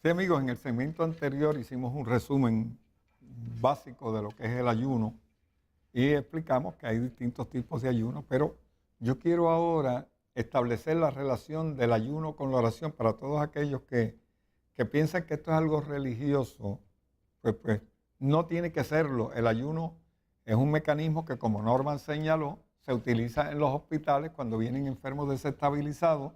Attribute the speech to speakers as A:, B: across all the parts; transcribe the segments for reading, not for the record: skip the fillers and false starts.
A: Sí, amigos, en el segmento anterior hicimos un resumen básico de lo que es el ayuno y explicamos que hay distintos tipos de ayuno, pero yo quiero ahora establecer la relación del ayuno con la oración para todos aquellos que piensan que esto es algo religioso, pues no tiene que serlo. El ayuno es un mecanismo que, como Norman señaló, se utiliza en los hospitales cuando vienen enfermos desestabilizados,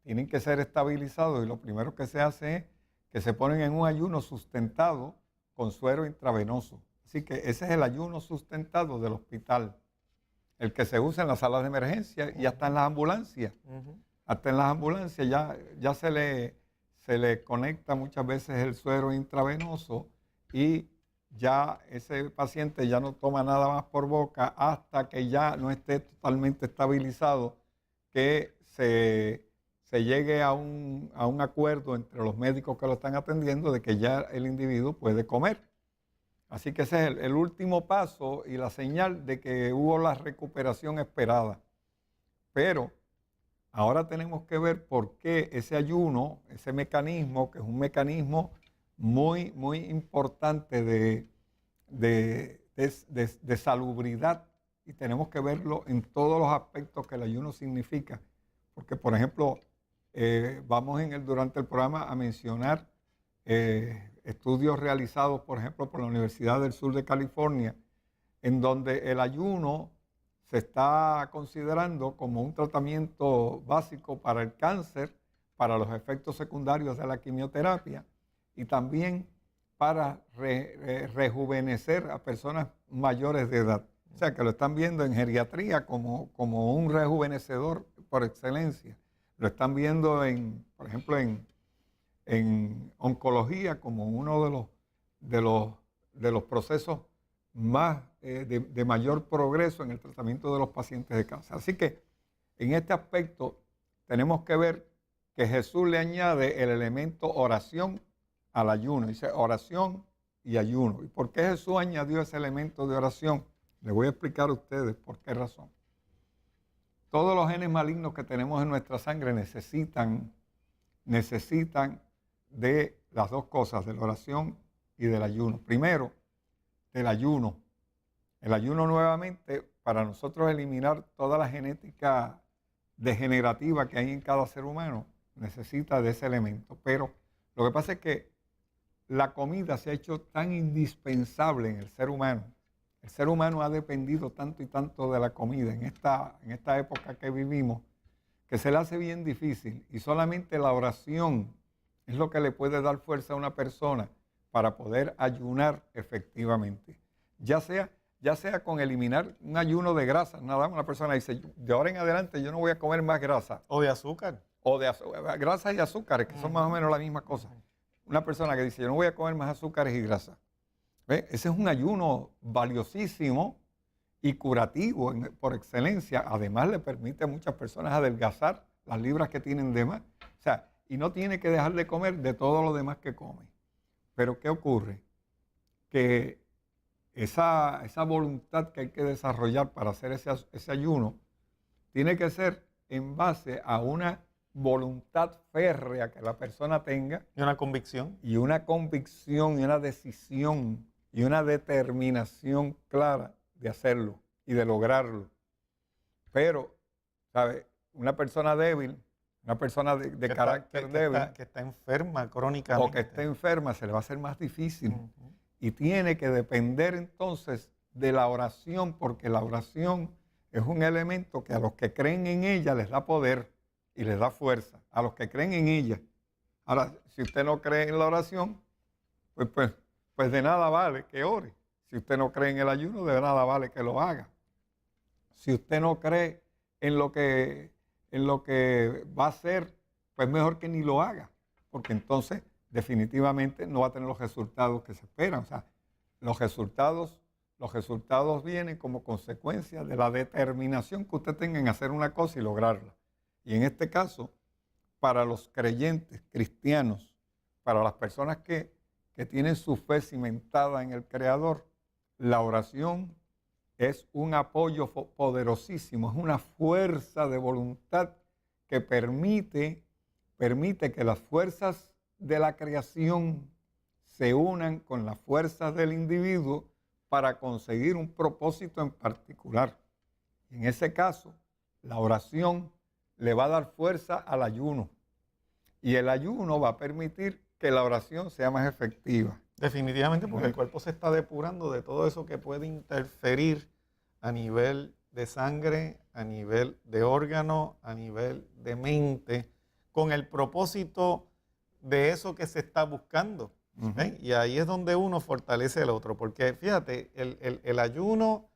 A: tienen que ser estabilizados y lo primero que se hace es que se ponen en un ayuno sustentado con suero intravenoso. Así que ese es el ayuno sustentado del hospital, el que se usa en las salas de emergencia y hasta en las ambulancias. Hasta en las ambulancias ya se le conecta muchas veces el suero intravenoso y ya ese paciente ya no toma nada más por boca hasta que ya no esté totalmente estabilizado, que se llegue a un acuerdo entre los médicos que lo están atendiendo de que ya el individuo puede comer. Así que ese es el último paso y la señal de que hubo la recuperación esperada. Pero ahora tenemos que ver por qué ese ayuno, ese mecanismo, que es un mecanismo muy, muy importante de salubridad, y tenemos que verlo en todos los aspectos que el ayuno significa. Porque, por ejemplo, vamos durante el programa a mencionar estudios realizados, por ejemplo, por la Universidad del Sur de California, en donde el ayuno se está considerando como un tratamiento básico para el cáncer, para los efectos secundarios de la quimioterapia y también para rejuvenecer a personas mayores de edad. O sea, que lo están viendo en geriatría como un rejuvenecedor por excelencia. Lo están viendo, por ejemplo, en oncología como uno de los procesos más de mayor progreso en el tratamiento de los pacientes de cáncer. Así que en este aspecto tenemos que ver que Jesús le añade el elemento oración al ayuno. Dice oración y ayuno. ¿Y por qué Jesús añadió ese elemento de oración? Les voy a explicar a ustedes por qué razón. Todos los genes malignos que tenemos en nuestra sangre necesitan de las dos cosas, de la oración y del ayuno. Primero, del ayuno. El ayuno nuevamente, para nosotros eliminar toda la genética degenerativa que hay en cada ser humano, necesita de ese elemento. Pero lo que pasa es que la comida se ha hecho tan indispensable en el ser humano. El ser humano ha dependido tanto y tanto de la comida en esta época que vivimos, que se le hace bien difícil. Y solamente la oración es lo que le puede dar fuerza a una persona para poder ayunar efectivamente. Ya sea con eliminar un ayuno de grasa, nada más una persona dice, de ahora en adelante yo no voy a comer más grasa.
B: O de azúcar.
A: O de grasa y azúcares, que son más o menos la misma cosa. Una persona que dice, yo no voy a comer más azúcares y grasa. ¿Ve? Ese es un ayuno valiosísimo y curativo por excelencia. Además le permite a muchas personas adelgazar las libras que tienen de más. O sea, y no tiene que dejar de comer de todo lo demás que come. Pero ¿qué ocurre? Que esa voluntad que hay que desarrollar para hacer ese ayuno tiene que ser en base a una voluntad férrea que la persona tenga.
B: Y una convicción.
A: Y una convicción y una decisión y una determinación clara de hacerlo y de lograrlo. Pero, ¿sabe? Una persona débil, una persona de carácter débil.
B: Que está enferma crónicamente.
A: O que esté enferma, se le va a hacer más difícil. Y tiene que depender entonces de la oración, porque la oración es un elemento que a los que creen en ella les da poder y les da fuerza, a los que creen en ella. Ahora, si usted no cree en la oración, pues de nada vale que ore. Si usted no cree en el ayuno, de nada vale que lo haga. Si usted no cree en lo que va a hacer, pues mejor que ni lo haga, porque entonces definitivamente no va a tener los resultados que se esperan. O sea, los resultados vienen como consecuencia de la determinación que usted tenga en hacer una cosa y lograrla. Y en este caso, para los creyentes cristianos, para las personas que tienen su fe cimentada en el Creador, la oración es un apoyo poderosísimo, es una fuerza de voluntad que permite que las fuerzas de la creación se unan con las fuerzas del individuo para conseguir un propósito en particular. En ese caso, la oración le va a dar fuerza al ayuno y el ayuno va a permitir que la oración sea más efectiva.
B: Definitivamente, porque el cuerpo se está depurando de todo eso que puede interferir a nivel de sangre, a nivel de órgano, a nivel de mente, con el propósito de eso que se está buscando. ¿Ven? Y ahí es donde uno fortalece el otro, porque fíjate, el ayuno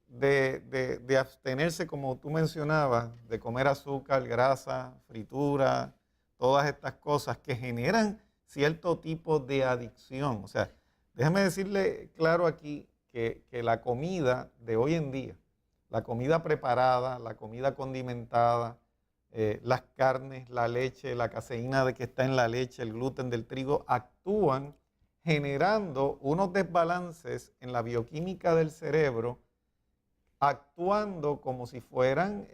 B: de abstenerse, como tú mencionabas, de comer azúcar, grasa, fritura, todas estas cosas que generan cierto tipo de adicción. O sea, déjame decirle claro aquí que la comida de hoy en día, la comida preparada, la comida condimentada, las carnes, la leche, la caseína de que está en la leche, el gluten del trigo, actúan generando unos desbalances en la bioquímica del cerebro, actuando como si fueran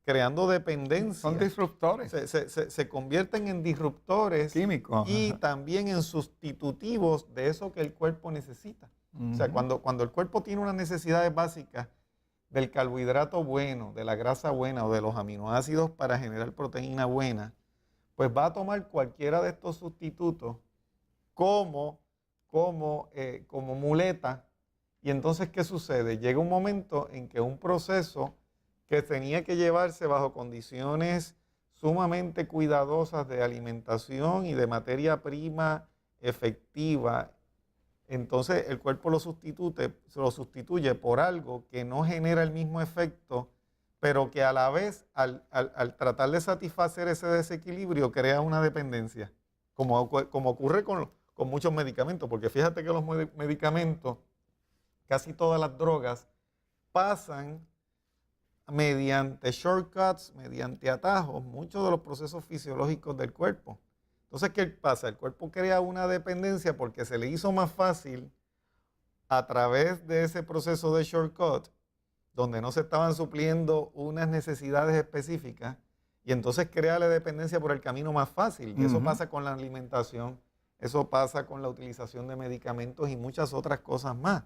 B: creando dependencia.
A: Son disruptores
B: Se convierten en disruptores
A: químicos.
B: y también en sustitutivos de eso que el cuerpo necesita. O sea, cuando el cuerpo tiene unas necesidades básicas del carbohidrato bueno, de la grasa buena o de los aminoácidos para generar proteína buena, pues va a tomar cualquiera de estos sustitutos como muleta. Y entonces, ¿qué sucede? Llega un momento en que un proceso que tenía que llevarse bajo condiciones sumamente cuidadosas de alimentación y de materia prima efectiva, entonces el cuerpo lo sustituye por algo que no genera el mismo efecto, pero que a la vez, al tratar de satisfacer ese desequilibrio, crea una dependencia, como ocurre con muchos medicamentos, porque fíjate que los medicamentos, casi todas las drogas, pasan mediante shortcuts, mediante atajos, muchos de los procesos fisiológicos del cuerpo. Entonces, ¿qué pasa? El cuerpo crea una dependencia porque se le hizo más fácil a través de ese proceso de shortcut, donde no se estaban supliendo unas necesidades específicas, y entonces crea la dependencia por el camino más fácil. Y eso pasa con la alimentación, eso pasa con la utilización de medicamentos y muchas otras cosas más.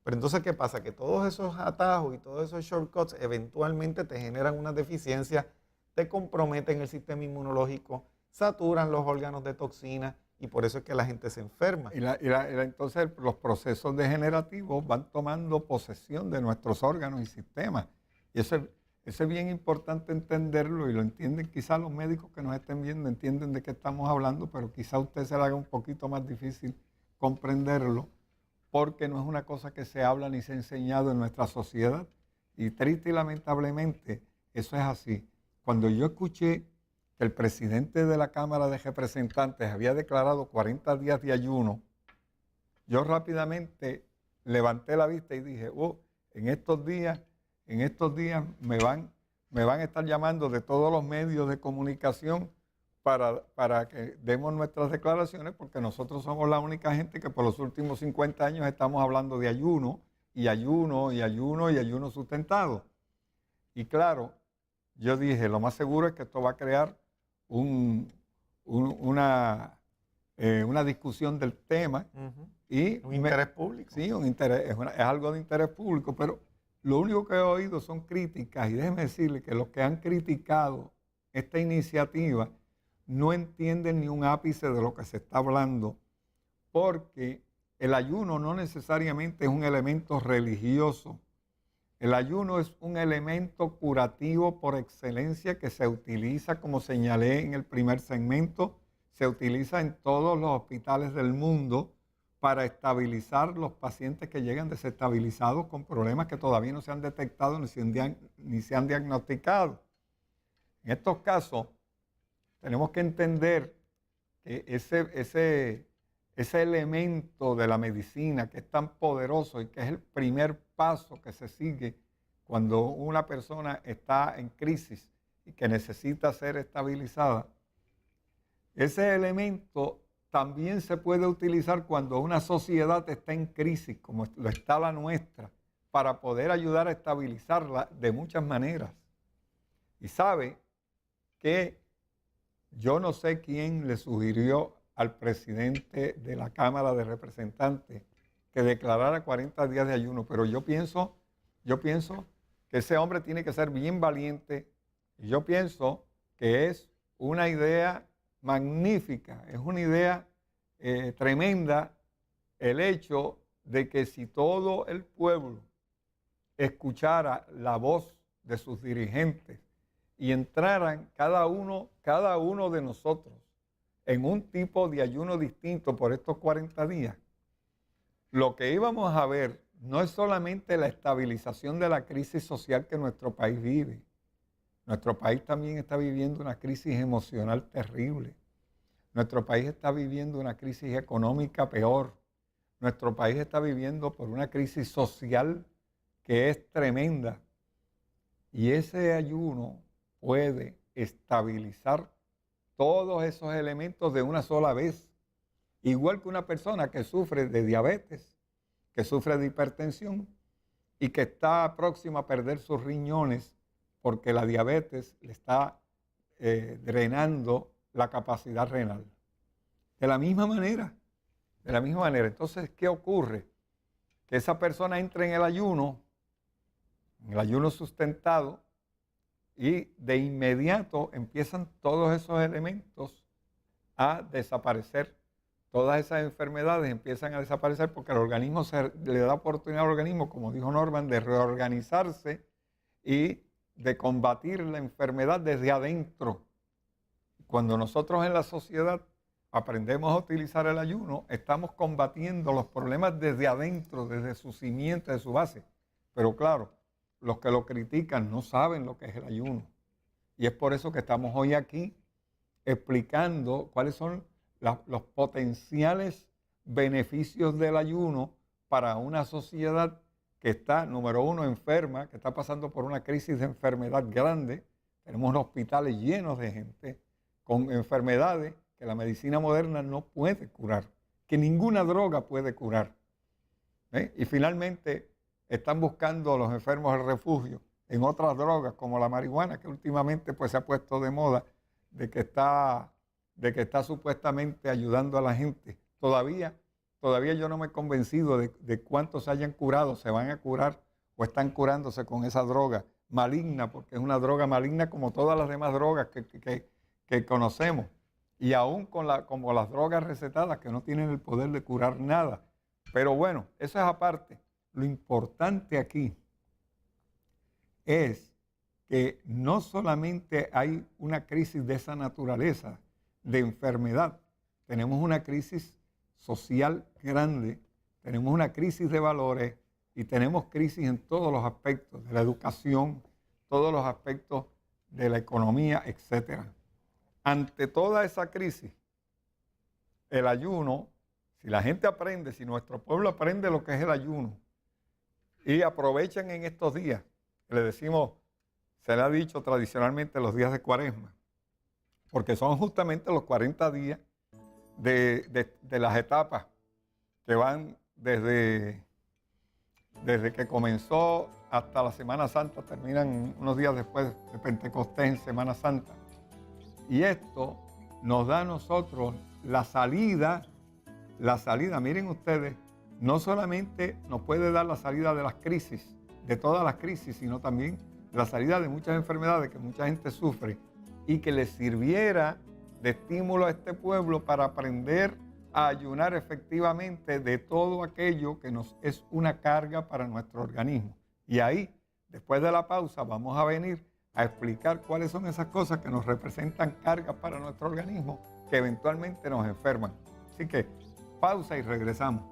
B: Pero entonces, ¿qué pasa? Que todos esos atajos y todos esos shortcuts eventualmente te generan una deficiencia, te comprometen el sistema inmunológico, saturan los órganos de toxinas y por eso es que la gente se enferma.
A: Entonces los procesos degenerativos van tomando posesión de nuestros órganos y sistemas. Y eso es bien importante entenderlo y lo entienden. Quizás los médicos que nos estén viendo entienden de qué estamos hablando, pero quizá a usted se le haga un poquito más difícil comprenderlo porque no es una cosa que se habla ni se ha enseñado en nuestra sociedad. Y triste y lamentablemente eso es así. Cuando yo escuché que el presidente de la Cámara de Representantes había declarado 40 días de ayuno, yo rápidamente levanté la vista y dije, en estos días me van a estar llamando de todos los medios de comunicación para que demos nuestras declaraciones, porque nosotros somos la única gente que por los últimos 50 años estamos hablando de ayuno, y ayuno, y ayuno, y ayuno sustentado. Y claro, yo dije, lo más seguro es que esto va a crear una discusión del tema. Y
B: un interés público.
A: Sí, es algo de interés público, pero lo único que he oído son críticas, y déjeme decirle que los que han criticado esta iniciativa no entienden ni un ápice de lo que se está hablando, porque el ayuno no necesariamente es un elemento religioso. El ayuno es un elemento curativo por excelencia que se utiliza, como señalé en el primer segmento, se utiliza en todos los hospitales del mundo para estabilizar los pacientes que llegan desestabilizados con problemas que todavía no se han detectado ni se han diagnosticado. En estos casos, tenemos que entender que ese elemento de la medicina que es tan poderoso y que es el primer paso que se sigue cuando una persona está en crisis y que necesita ser estabilizada, ese elemento también se puede utilizar cuando una sociedad está en crisis, como lo está la nuestra, para poder ayudar a estabilizarla de muchas maneras. Y sabe que yo no sé quién le sugirió al presidente de la Cámara de Representantes que declarara 40 días de ayuno, pero yo pienso que ese hombre tiene que ser bien valiente y yo pienso que es una idea magnífica, es una idea tremenda el hecho de que si todo el pueblo escuchara la voz de sus dirigentes y entraran cada uno de nosotros en un tipo de ayuno distinto por estos 40 días, lo que íbamos a ver no es solamente la estabilización de la crisis social que nuestro país vive. Nuestro país también está viviendo una crisis emocional terrible. Nuestro país está viviendo una crisis económica peor. Nuestro país está viviendo por una crisis social que es tremenda. Y ese ayuno puede estabilizar todos esos elementos de una sola vez. Igual que una persona que sufre de diabetes, que sufre de hipertensión y que está próxima a perder sus riñones porque la diabetes le está drenando la capacidad renal. De la misma manera. Entonces, ¿qué ocurre? Que esa persona entra en el ayuno sustentado, y de inmediato empiezan todos esos elementos a desaparecer. Todas esas enfermedades empiezan a desaparecer porque el organismo le da oportunidad al organismo, como dijo Norman, de reorganizarse y de combatir la enfermedad desde adentro. Cuando nosotros en la sociedad aprendemos a utilizar el ayuno, estamos combatiendo los problemas desde adentro, desde su cimiento, de su base. Pero claro, los que lo critican no saben lo que es el ayuno. Y es por eso que estamos hoy aquí explicando cuáles son los potenciales beneficios del ayuno para una sociedad que está, número uno, enferma, que está pasando por una crisis de enfermedad grande. Tenemos hospitales llenos de gente con enfermedades que la medicina moderna no puede curar, que ninguna droga puede curar. Y finalmente están buscando los enfermos el refugio en otras drogas como la marihuana, que últimamente pues, se ha puesto de moda, de que está supuestamente ayudando a la gente. Todavía yo no me he convencido de cuántos se hayan curado, se van a curar o están curándose con esa droga maligna, porque es una droga maligna como todas las demás drogas que conocemos. Y aún como las drogas recetadas que no tienen el poder de curar nada. Pero bueno, eso es aparte. Lo importante aquí es que no solamente hay una crisis de esa naturaleza, de enfermedad, tenemos una crisis social grande, tenemos una crisis de valores y tenemos crisis en todos los aspectos de la educación, todos los aspectos de la economía, etc. Ante toda esa crisis, el ayuno, si la gente aprende, si nuestro pueblo aprende lo que es el ayuno y aprovechan en estos días, le decimos, se le ha dicho tradicionalmente los días de Cuaresma, porque son justamente los 40 días de las etapas que van desde que comenzó hasta la Semana Santa, terminan unos días después de Pentecostés en Semana Santa. Y esto nos da a nosotros la salida, miren ustedes, no solamente nos puede dar la salida de las crisis, de todas las crisis, sino también la salida de muchas enfermedades que mucha gente sufre y que les sirviera de estímulo a este pueblo para aprender a ayunar efectivamente de todo aquello que nos es una carga para nuestro organismo. Y ahí, después de la pausa, vamos a venir a explicar cuáles son esas cosas que nos representan cargas para nuestro organismo que eventualmente nos enferman. Así que pausa y regresamos.